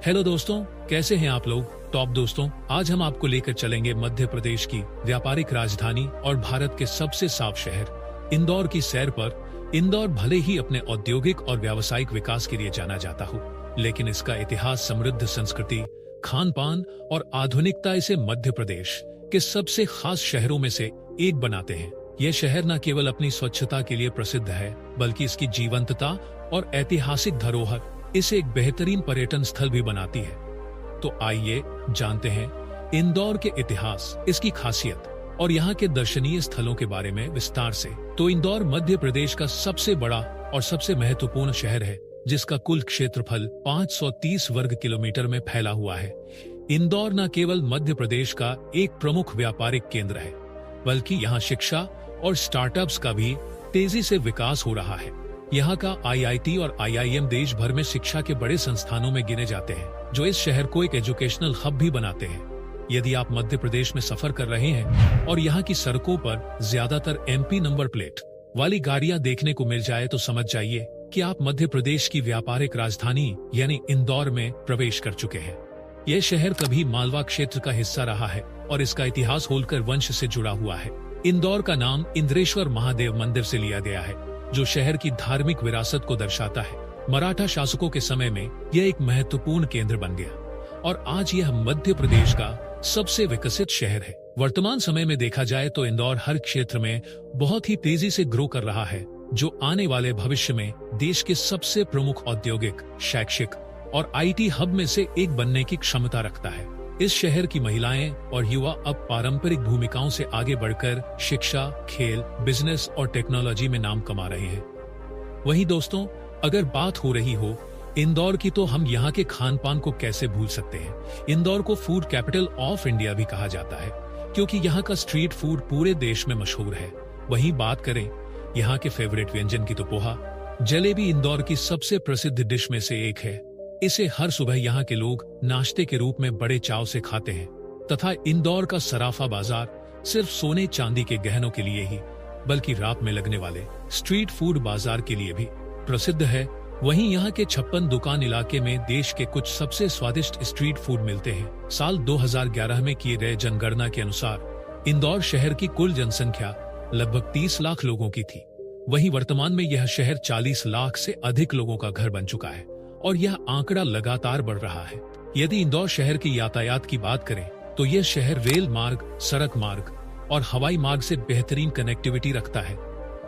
Hello दोस्तों, कैसे हैं आप लोग। टॉप दोस्तों, आज हम आपको लेकर चलेंगे मध्य प्रदेश की व्यापारिक राजधानी और भारत के सबसे साफ शहर इंदौर की सैर पर। इंदौर भले ही अपने औद्योगिक और व्यावसायिक विकास के लिए जाना जाता हो, लेकिन इसका इतिहास, समृद्ध संस्कृति, खान पान और आधुनिकता इसे मध्य प्रदेश के सबसे खास शहरों में से एक बनाते हैं। यह शहर न केवल अपनी स्वच्छता के लिए प्रसिद्ध है, बल्कि इसकी जीवंतता और ऐतिहासिक धरोहर इसे एक बेहतरीन पर्यटन स्थल भी बनाती है। तो आइए जानते हैं इंदौर के इतिहास, इसकी खासियत और यहाँ के दर्शनीय स्थलों के बारे में विस्तार से। तो इंदौर मध्य प्रदेश का सबसे बड़ा और सबसे महत्वपूर्ण शहर है, जिसका कुल क्षेत्रफल 530 वर्ग किलोमीटर में फैला हुआ है। इंदौर न केवल मध्य प्रदेश का एक प्रमुख व्यापारिक केंद्र है, बल्कि यहाँ शिक्षा और स्टार्टअप्स का भी तेजी से विकास हो रहा है। यहाँ का IIT और IIM देश भर में शिक्षा के बड़े संस्थानों में गिने जाते हैं, जो इस शहर को एक एजुकेशनल हब भी बनाते हैं। यदि आप मध्य प्रदेश में सफर कर रहे हैं और यहाँ की सड़कों पर ज्यादातर MP नंबर प्लेट वाली गाड़ियां देखने को मिल जाए, तो समझ जाइए कि आप मध्य प्रदेश की व्यापारिक राजधानी यानी इंदौर में प्रवेश कर चुके हैं। यह शहर कभी मालवा क्षेत्र का हिस्सा रहा है और इसका इतिहास होलकर वंश से जुड़ा हुआ है। इंदौर का नाम इंद्रेश्वर महादेव मंदिर से लिया गया है, जो शहर की धार्मिक विरासत को दर्शाता है। मराठा शासकों के समय में यह एक महत्वपूर्ण केंद्र बन गया और आज यह मध्य प्रदेश का सबसे विकसित शहर है। वर्तमान समय में देखा जाए तो इंदौर हर क्षेत्र में बहुत ही तेजी से ग्रो कर रहा है, जो आने वाले भविष्य में देश के सबसे प्रमुख औद्योगिक, शैक्षिक और IT हब में से एक बनने की क्षमता रखता है। इस शहर की महिलाएं और युवा अब पारंपरिक भूमिकाओं से आगे बढ़कर शिक्षा, खेल, बिजनेस और टेक्नोलॉजी में नाम कमा रहे हैं। वहीं दोस्तों, अगर बात हो रही हो इंदौर की, तो हम यहाँ के खान पान को कैसे भूल सकते हैं। इंदौर को फूड कैपिटल ऑफ इंडिया भी कहा जाता है, क्योंकि यहाँ का स्ट्रीट फूड पूरे देश में मशहूर है। वहीं बात करें यहाँ के फेवरेट व्यंजन की, तो पोहा जलेबी इंदौर की सबसे प्रसिद्ध डिश में से एक है। इसे हर सुबह यहाँ के लोग नाश्ते के रूप में बड़े चाव से खाते हैं। तथा इंदौर का सराफा बाजार सिर्फ सोने चांदी के गहनों के लिए ही, बल्कि रात में लगने वाले स्ट्रीट फूड बाजार के लिए भी प्रसिद्ध है। वहीं यहाँ के 56 दुकान इलाके में देश के कुछ सबसे स्वादिष्ट स्ट्रीट फूड मिलते हैं। साल 2011 में किए गए जनगणना के अनुसार इंदौर शहर की कुल जनसंख्या लगभग 30 लाख लोगों की थी। वहीं वर्तमान में यह शहर 40 लाख से अधिक लोगों का घर बन चुका है और यह आंकड़ा लगातार बढ़ रहा है। यदि इंदौर शहर की यातायात की बात करें, तो यह शहर रेल मार्ग, सड़क मार्ग और हवाई मार्ग से बेहतरीन कनेक्टिविटी रखता है।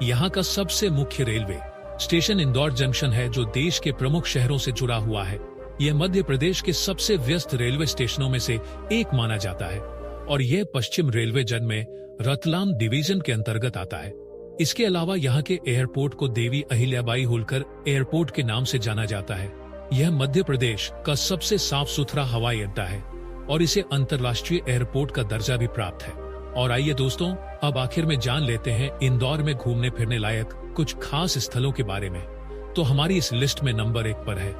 यहाँ का सबसे मुख्य रेलवे स्टेशन इंदौर जंक्शन है, जो देश के प्रमुख शहरों से जुड़ा हुआ है। यह मध्य प्रदेश के सबसे व्यस्त रेलवे स्टेशनों में से एक माना जाता है और यह पश्चिम रेलवे जोन में रतलाम डिवीजन के अंतर्गत आता है। इसके अलावा यहाँ के एयरपोर्ट को देवी अहिल्याबाई होलकर एयरपोर्ट के नाम से जाना जाता है। यह मध्य प्रदेश का सबसे साफ सुथरा हवाई अड्डा है और इसे अंतर्राष्ट्रीय एयरपोर्ट का दर्जा भी प्राप्त है। और आइए दोस्तों, अब आखिर में जान लेते हैं इंदौर में घूमने फिरने लायक कुछ खास स्थलों के बारे में। तो हमारी इस लिस्ट में नंबर 1 पर है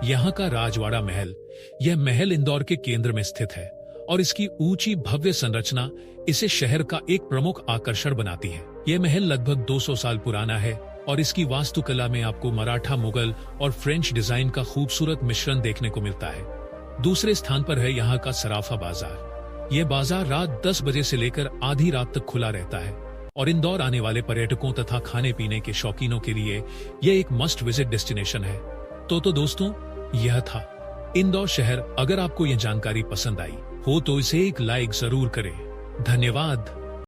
यहाँ का राजवाड़ा महल। यह महल इंदौर के केंद्र में स्थित है और इसकी ऊंची भव्य संरचना इसे शहर का एक प्रमुख आकर्षण बनाती है। यह महल लगभग 200 साल पुराना है और इसकी वास्तुकला में आपको मराठा, मुगल और फ्रेंच डिजाइन का खूबसूरत मिश्रण देखने को मिलता है। दूसरे स्थान पर है यहाँ का सराफा बाजार। यह बाजार रात 10 बजे से लेकर आधी रात तक खुला रहता है और इंदौर आने वाले पर्यटकों तथा खाने पीने के शौकीनों के लिए यह एक मस्ट विजिट डेस्टिनेशन है। तो दोस्तों, यह था इंदौर शहर। अगर आपको यह जानकारी पसंद आई हो तो इसे एक लाइक जरूर करें। धन्यवाद।